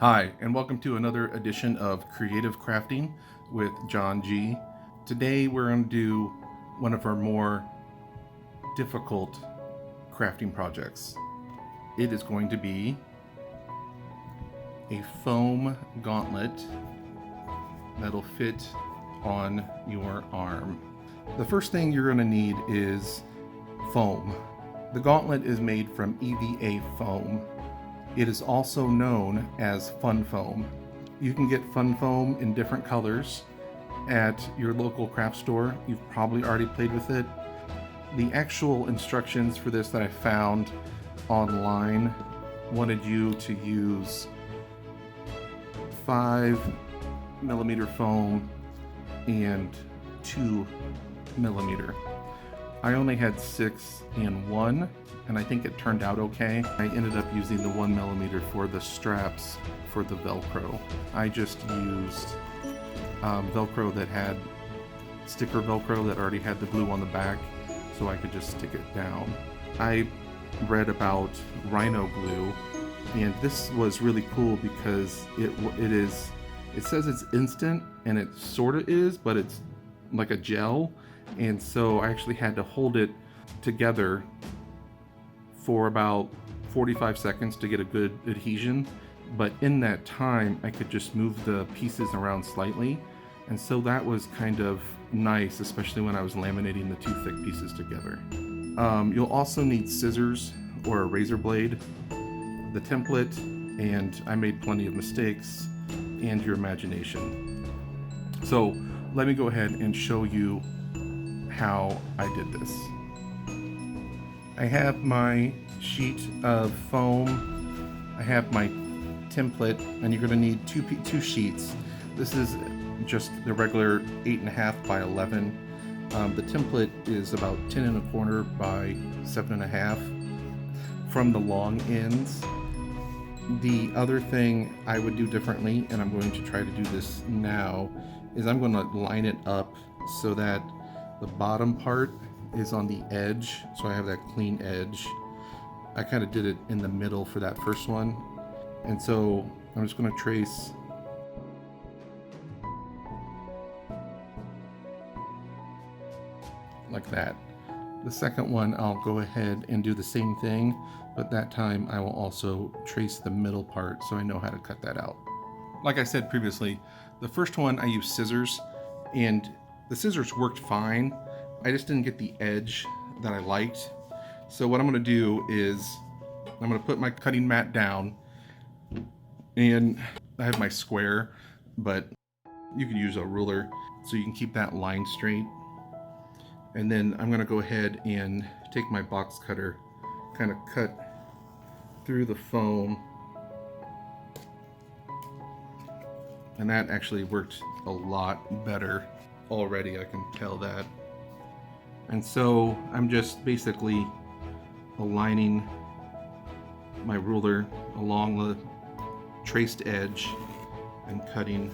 Hi, and welcome to another edition of Creative Crafting with John G. Today we're going to do one of our more difficult crafting projects. It is going to be a foam gauntlet that'll fit on your arm. The first thing you're going to need is foam. The gauntlet is made from EVA foam. It is also known as fun foam. You can get fun foam in different colors at your local craft store. You've probably already played with it. The actual instructions for this that I found online wanted you to use 5mm foam and 2mm. I only had 6 and 1, and I think it turned out okay. I ended up using the 1mm for the straps for the Velcro. I just used Velcro that had sticker Velcro that already had the glue on the back, so I could just stick it down. I read about Rhino glue, and this was really cool because it says it's instant, and it sort of is, but it's like a gel. And so I actually had to hold it together for about 45 seconds to get a good adhesion. But in that time, I could just move the pieces around slightly. And so that was kind of nice, especially when I was laminating the two thick pieces together. You'll also need scissors or a razor blade, the template, and I made plenty of mistakes, and your imagination. So let me go ahead and show you how I did this. I have my sheet of foam, I have my template, and you're going to need two sheets. This is just the regular 8.5 by 11. The template is about 10.25 by 7.5 from the long ends. The other thing I would do differently, and I'm going to try to do this now, is I'm going to line it up so that the bottom part is on the edge, so I have that clean edge. I kind of did it in the middle for that first one, and so I'm just going to trace like that. The second one I'll go ahead and do the same thing, but that time I will also trace the middle part so I know how to cut that out. Like I said previously, the first one I used scissors, and the scissors worked fine. I just didn't get the edge that I liked. So what I'm going to do is I'm going to put my cutting mat down, and I have my square, but you can use a ruler so you can keep that line straight. And then I'm going to go ahead and take my box cutter, kind of cut through the foam. And that actually worked a lot better already, I can tell that. And so I'm just basically aligning my ruler along the traced edge and cutting.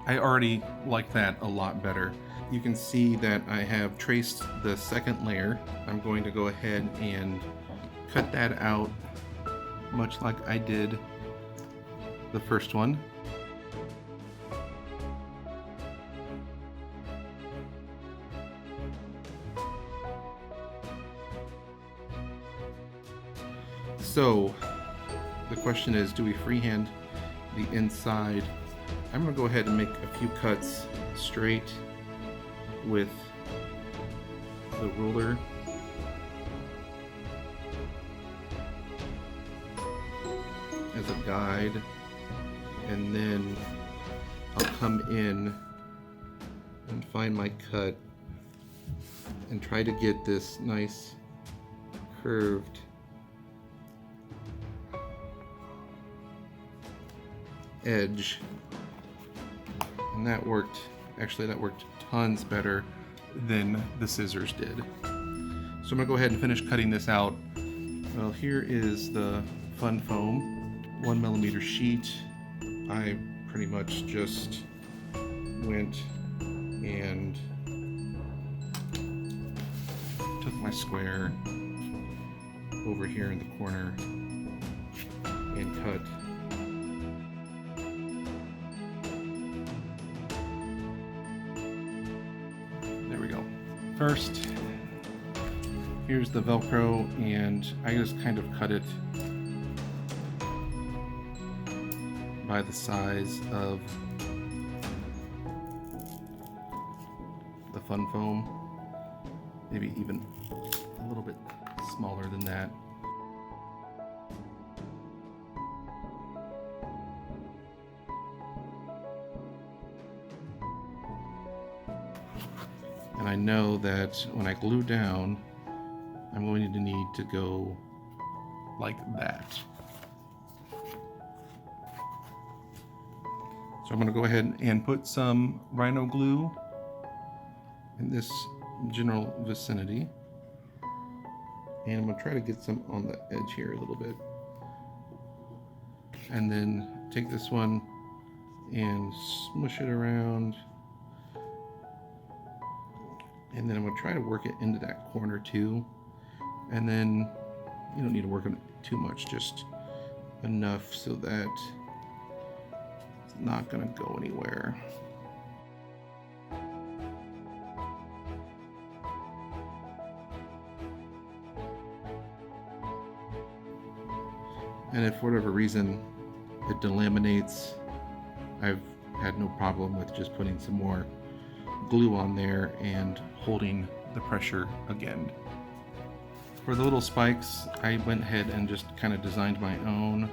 I already like that a lot better. You can see that I have traced the second layer. I'm going to go ahead and cut that out much like I did the first one. So the question is, do we freehand the inside? I'm going to go ahead and make a few cuts straight with the ruler. As a guide, and then I'll come in and find my cut and try to get this nice curved edge, and that worked tons better than the scissors did. So I'm gonna go ahead and finish cutting this out. Well, here is the fun foam 1mm sheet. I pretty much just went and took my square over here in the corner and cut there we go. First, here's the Velcro, and I just kind of cut it by the size of the fun foam, maybe even a little bit smaller than that. And I know that when I glue down, I'm going to need to go like that. So I'm going to go ahead and put some Rhino glue in this general vicinity. And I'm going to try to get some on the edge here a little bit. And then take this one and smush it around. And then I'm going to try to work it into that corner too. And then you don't need to work on it too much, just enough so that it's not going to go anywhere. And if for whatever reason it delaminates, I've had no problem with just putting some more glue on there and holding the pressure again. For the little spikes, I went ahead and just kind of designed my own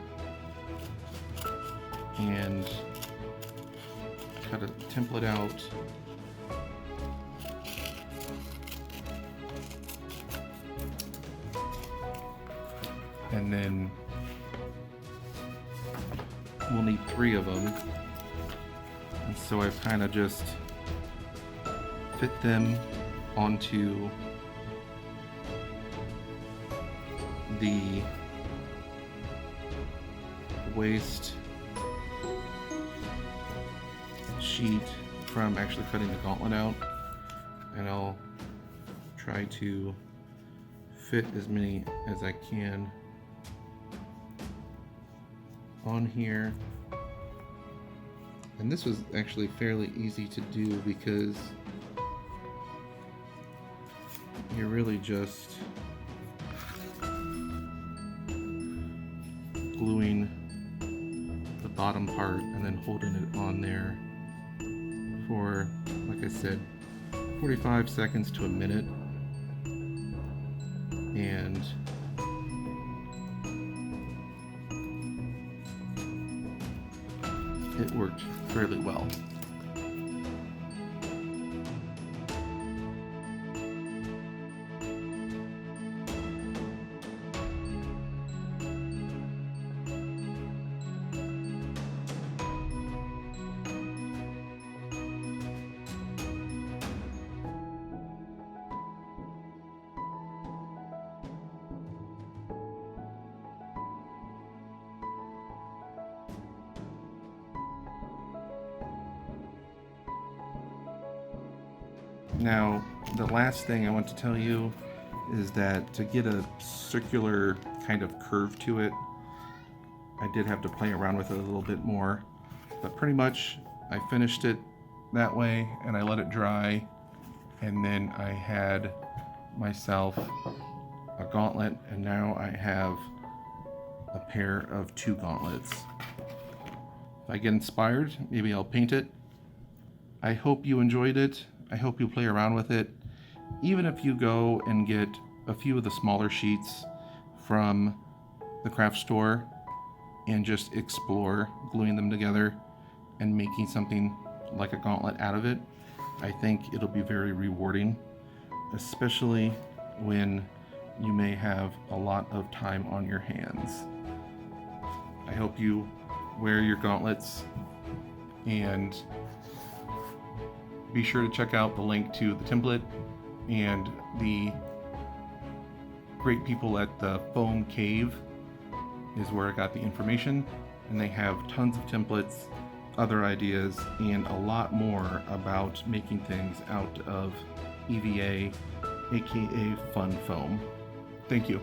and cut a template out. And then we'll need 3 of them. And so I've kind of just fit them onto the waste sheet from actually cutting the gauntlet out, and I'll try to fit as many as I can on here. And this was actually fairly easy to do because you're really just gluing the bottom part and then holding it on there for, like I said, 45 seconds to a minute. And it worked fairly well. Now, the last thing I want to tell you is that to get a circular kind of curve to it, I did have to play around with it a little bit more. But pretty much, I finished it that way and I let it dry. And then I had myself a gauntlet, and now I have a pair of 2 gauntlets. If I get inspired, maybe I'll paint it. I hope you enjoyed it. I hope you play around with it. Even if you go and get a few of the smaller sheets from the craft store and just explore gluing them together and making something like a gauntlet out of it, I think it'll be very rewarding, especially when you may have a lot of time on your hands. I hope you wear your gauntlets, and be sure to check out the link to the template and the great people at the Foam Cave is where I got the information, and they have tons of templates, other ideas, and a lot more about making things out of EVA aka Fun Foam. Thank you.